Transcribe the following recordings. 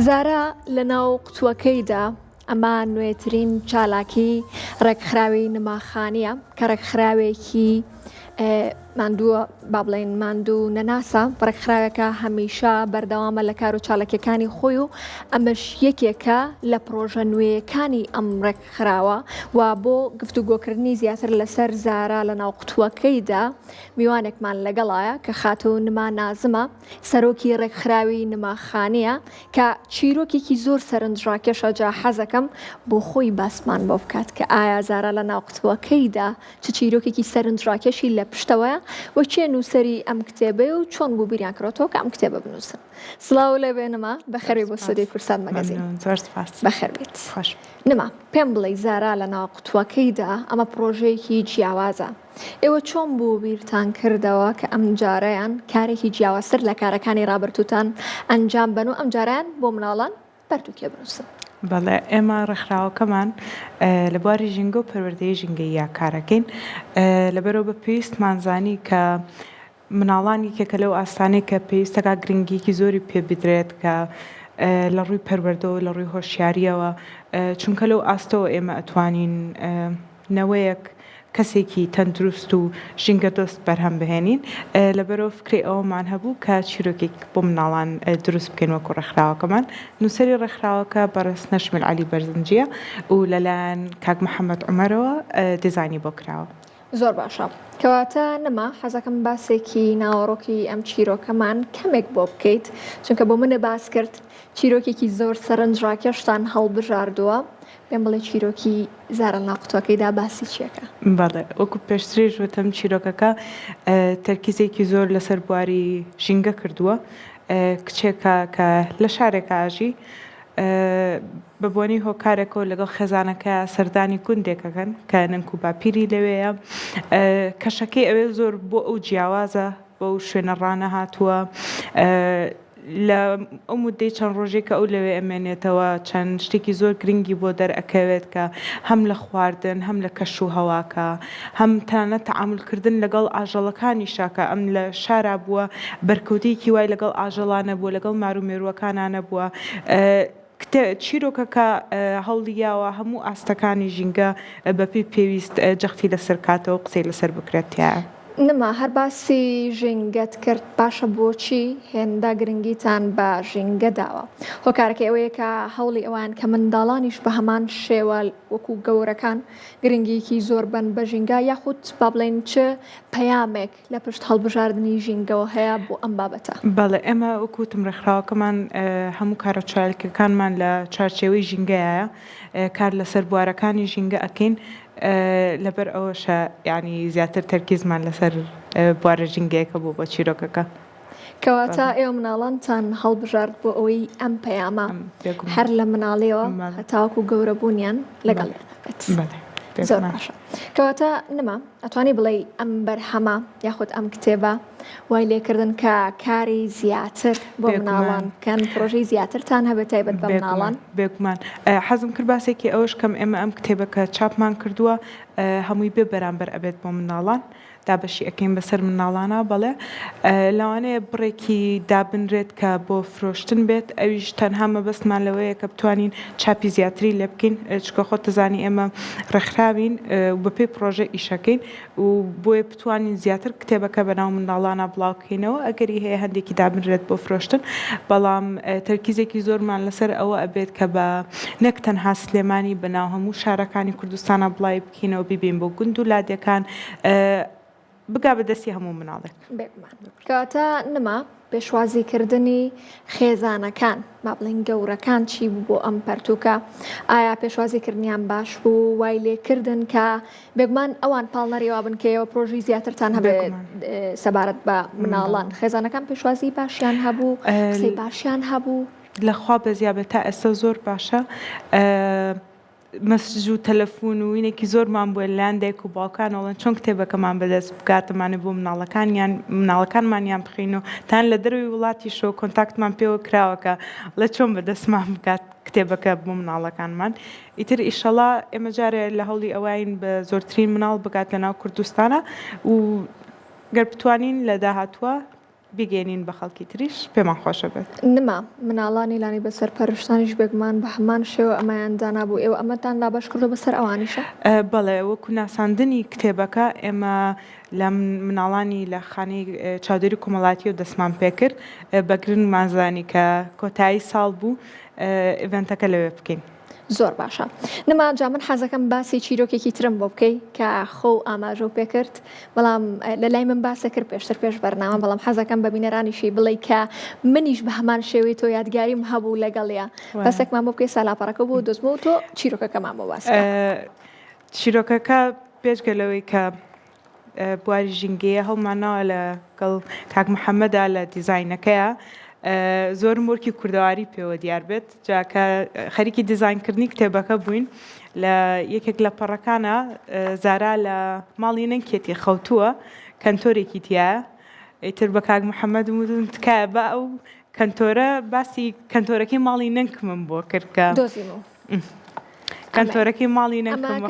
زارا لە ناو قوتووەکەیدا ئەمە نوێترین چالاکی ڕێکخراوی نماخانیە کە ڕێکخراوێکی ماندووە با بڵێن ماندوو نەناسە ڕێکخراوێکە هەمیشە بەردەوامە لە کار و چالاکیەکانی خۆی و ئەمەش یەکێکە لە پرۆژە نوێیەکانی ئەم ڕێکخراوە و بۆ گفتوگۆکردنی زیاتر لەسەر زارا لە ناو قوتووەکەیدا میوانێکمان لەگەڵایە کە خاتەوە نما نازمە سەرۆکی ڕێکخراوی نماخانەیە کە چیرۆکێکی زۆر سەرنجڕاکێشە جا حەزەکەم بۆ خۆی باسمان بۆ بکات کە ئایا زارا لە ناو قوتووەکەیدا چ چیرۆکێکی سەرنجڕاکێشی لە پشتەوەیە و چێ نووسەری ئەم کتێبەیە و چۆن بوو بیریان کڕۆتەوە کە ئەم کتێبە بنووسن. سڵاو لێ بێنەما بەخێری بۆ سودەی کورسان مەگەزین بەخێر بێت. نما پێم بڵێ زارا لە ناو قوتووەکەیدا ئەمە پرۆژەیەکی جیاوازە. ئێوە چۆن بوو بیرتان کردەوە کە ئەم جارەیان کارێکی جیاوازتر لە کارەکانی ڕابردووتان ئەنجام بن و ئەم جارەیان بۆ مناڵان بەردووکێ بنووسن؟ بەڵێ ئێمە ڕێکخراوەکەمان لە بواری ژینگە و پەروەردەیی ژینگەی یا کارەکەین لەبەرەوە بە پێویستمانزانی کە مناڵان یەکێکە لەو ئاستانەی کە پێویستەکە گرنگیکی زۆری پێ بدرێت کە لە ڕووی پەروەردەوە لە ڕووی هۆشیاریەوە چونکە لەو ئاستەوە ئێمە ئەتوانین نەوەیەک کەسێکی تەندروست و ژینگە دۆست بەرهەم بهێنین لەبەرەوە فکری ئەومان هەبوو کە چیرۆکێک بۆ مناڵان دروست بکەین وەکو ڕێکخراوەکەمان. نووسەری ڕێکخراوەکە بەڕێز نەشمیل عەلی بەرزنجیە و لەلایەن کاک محەممەد عومەرەوە دیزاینی بۆ کراوە. زۆر باشە. کەواتە نەما حەزەکەم باسێکی ناوەڕۆکی ئەم چیرۆکەمان کەمێک بۆ بکەیت چونکە بۆ منە باس کرد چیرۆکێکی زۆر سەرنجڕاکێشتان هەڵبژاردووە. پێم بڵێ چیرۆکی زارا لە ناو قوتووەکەیدا باسی چیەکە؟ بەڵێ وەکو پێشتریش وتم چیرۆکەکە تەرکیزێکی زۆر لەسەر بواری ژینگە کردووە. کچێکە کە لە شارێکە ئاژی بە بۆنی هۆکارێکەوە لەگەڵ خێزانەکە سەردانی گوندێکەکەن کە ننک و باپیری لەوەیە. کەشەکەی ئەوێ زۆر بۆ ئەو جیاوازە بۆ ئەو شوێنە ڕانە هاتووە. لە ئەو مودەی چەند ڕۆژێک کە ئەو لەوێ ئەمێنێتەوە چەند شتێکی زۆر گرنگی بۆ دەرئەکەوێت کە هەم لە خواردن هەم لە کەش و هەواکە هەم تەنانەت تەعاملکردن لەگەڵ ئاژەڵەکانی شاکە ئەم لە شارا بووە بەرکەوتێکی وای لەگەڵ ئاژەڵانە بووە لەگەڵ مارومێرووەکانانە بووە. چیرۆکەکە هەوڵیاوە هەموو ئاستەکانی ژینگە بەپێی پێویست جەختی لەسەر کاتەوە قسەی لەسەر بکرێتە. نما هەر باسی ژینگەت کرد باشە بۆچی هێندا گرنگیتان بە ژینگە داوە؟ هۆکارەکە ئەوەیە کە هەوڵی ئەوان کە منداڵانیش بە هەمان شێوە وەکو گەورەکان گرنگیکی زۆر بن بە ژینگە یاخود با بڵێن چ پەیامێک لە پشت هەڵبژاردننی ژینگەوە هەیە بۆ ئەم بابەتە؟ بەڵێ ئێمە وەکوتم ڕێکخراوەکەمان هەموو کارە چالکەکانمان لە چارچێوەی ژینگەیە کار لەسەر بوارەکانی ژینگە ئەکەین. لەبەر ئەوەشە یعنی زیاتر تەرکیزمان لەسەر بوارە ژینگەیەکە بوو بۆ چیرۆکەکە. کەواتە ئێوە مناڵانتان هەڵبژارد بۆ ئەوەی ئەم پەیامە هەر لە مناڵیەوە هەتاوەکو گەورەبوونیان لەگەڵ زۆر باشە. کەواتە نما ئەتوانی بڵێ ئەم بەرهەمە یاخود ئەم کتێبە وای لێکردن کە کاری زیاتر بۆ مناڵان کەن پرۆژەی زیاترتان هەبێت تایبەت بە مناڵان؟ بێگومان حەزم کرد باسێکی ئەوەش کەم ئێمە ئەم کتێبەکە چاپمان کردووە هەمووی بێ بەرامبەر ئەبێت بۆ مناڵان دابەشی ئەەکەین بەسەر مناڵانە. بەڵێ لەوانەیە بڕێکی دابنرێت کە بۆ فرۆشتن بێت ئەویش تەنها مەبەستمان لەوەیە کە بتوانین چاپی زیاتری لێ بکەین چکە خۆت دەزانی ئێمە ڕێکخراوین بە پێی پرۆژە ئیشەکەین و بۆیە بتوانین زیاتر کتێبەکە بەناو مناڵانە بڵاوکەینەوە ئەگەری هەیە هەندێکی دابنرێت بۆ فرۆشتن. بەڵام تەرکیزێکی زۆرمان لەسەر ئەوە ئەبێت کە بە نەک تەنها سلێمانی بەناو هەموو شارەکانی کوردستانە بڵای بکەینەوە بیبین بۆ گوند و لادەکان بگا بەدەستی هەموو مناڵێک. کەواتە نما پێشوازیکردنی خێزانەکان با بڵێن گەورەکان چی بوو بۆ ئەم پەرتووکە؟ ئایا پێشوازیکردنیان باش بوو وای لێکردن کە بێگومان ئەوان پاڵنەریەوە بن کەەوە پرۆژی زیاترتان هەبێت سەبارەت بە مناڵان خێزانەکان پێشوازی باشیان هەبوو قسەی باشیان هەبوو؟ لەخوا بەزیابێت تا ئێستا زۆر باشە. مەسج و تەلەفۆن و وینێکی زۆرمان بووە لاندێک و باوکانەوەڵەن چۆن کتێبەکەمان بەدەست بکاتەمانە بۆ مناڵەکانمانیان بخین و تان لە دەروی وڵاتی شۆ کۆنتاکتمان پێوە کراوەکە لە چۆن بەدەستمان بکات کتێبەکە بۆ مناڵەکانمان. ئیتر ئیشەڵا ئێمە جارێ لە هەوڵی ئەوین بە زۆرترین مناڵ بگات لە ناو کوردستانە و گەر بتوانین لە داهاتووە بگەێنین بە خەڵکی تریش پێمان خۆشە بێت. نما مناڵانی لانی بەسەر پەرشتانیش بێگومان بە هەمان شێوە ئەمایان دانابوو ئێوە ئەمەتان لا بەش کردو بەسەر ئەوانیشە؟ بەڵێ وەکو ناساندنی کتێبەکە ئێمە لە مناڵانی لە خانەی چاودێری کۆمەڵاتی و دەستمان پێکرد بەگرن مازانی کە کۆتایی ساڵ بوو ئڤنتەکە لەوێ بکەین. زۆر باشە. نما جا من حەزەکەم باسی چیرۆکێکی ترم بۆ بکەی کە خۆ ئاماژە و پێکرد بەڵام لە لای من باسە کرد پێشتر پێش بەرنامە بەڵام حەزەکەم بە بینەرانیشی بڵێ کە منیش بە هەمان شێوەی تۆ یادگاریم هەبوو لەگەڵیا بەسێکمان بۆ بکەی سالاپەڕەکە بۆ دۆزمەوە تۆ چیرۆکەکەمان بۆ باس چیرۆکەکە پێشگەلەوەی کە بواری ژینگەیە هەڵمانەوە لەگەڵ کاک محەممەدا لە دیزاینەکەیە زۆر مۆرکی کوردەواری پێوە دیار بێت جاکە خەریکی دیزاینکردنی کتێبەکە بووین لە یەکێک لە پەڕەکانە زارا لە ماڵی نەنکێتی خەوتووە کەنتۆرێکی تایە ئیتر بە کاک محەممەد وتم تکایە بە ئەو کەنتۆرە باسی کەنتۆرەکەی ماڵی نەنکمم بۆ کردکە کەنتۆرەکەی ماڵی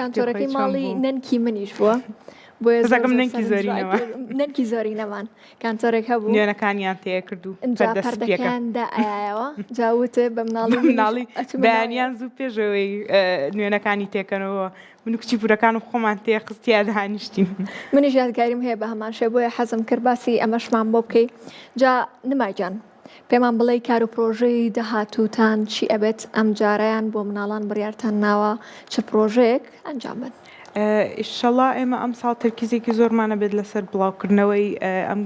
کەنتۆرەکەی ماڵی نەنکی منیش بووە زەکەم نەنکی زۆرینەوە نەنکی زۆری نەمان کانتۆرێک هەبوو نوێنەکانیان تەیە کردو پەردەکاندا ئایەوە جاوتە بە مناڵی بەیانیان زوو پێشەوەی نوێنەکانی تێکەنەوە من کچی پورەکان و خۆمان تێ خستیا دانیشتین منیش یادگاریم هەیە بە هەمان شێ بۆیە حەزم کرد باسی ئەمەشمان بۆ بکەی جا نمایجان پێمان بڵێ کار و پرۆژەی داهاتووتان چی ئەبێت ئەم جارەیان بۆ مناڵان بڕیارتان ناوە چ پرۆژەیەک ئەنجامن ئیشەڵا ئێمە ئەم ساڵ تەرکیزێکی زۆرمانە بێت لەسەر بڵاوکردنەوەی ئەم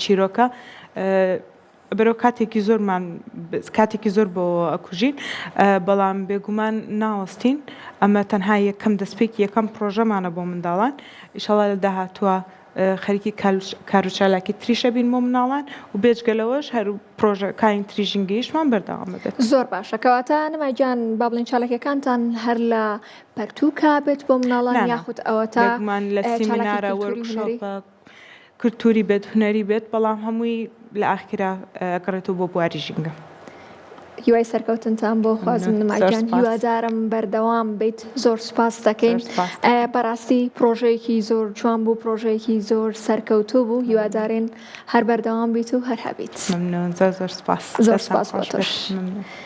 چیرۆکە بەرەو کاتێکی زۆر بۆ ئەکوژین بەڵام بێگومان ناوەستین ئەمە تەنها یەکەم دەستپێکی یەکەم پرۆژەمانە بۆ منداڵان ئیشەڵا لە داهاتووە خەریکی کاروچالاکی تریشە بین بۆ مناڵان و بێجگەلەوەش هەر پرۆژەکانی تریژینگەیشمان بەردەوام بێت. زۆر باشە کەواتە نمایجان با بڵێن چالاکیەکانتان هەر لە پەرتووکە بێت بۆ مناڵان یاخود ئەوە تاگومان لە سیمینارە وەرکشۆپە کولتوری بێت هونەری بێت بەڵام هەمووی لە ئاخرا گەڕێتەوە بۆ بواری ژینگە. هیوای سەرکەوتنتان بۆ خوازم نمایجان هیوادارم بەردەوام بیت زۆر سوپاس دەکەین بەڕاستی پرۆژەیەکی زۆر جوان بوو پرۆژەیەکی زۆر سەرکەوتوو بوو هیوادارین هەر بەردەوام بیت و هەر هەبیت زۆر سپاس زۆر سپاس بۆ تۆش.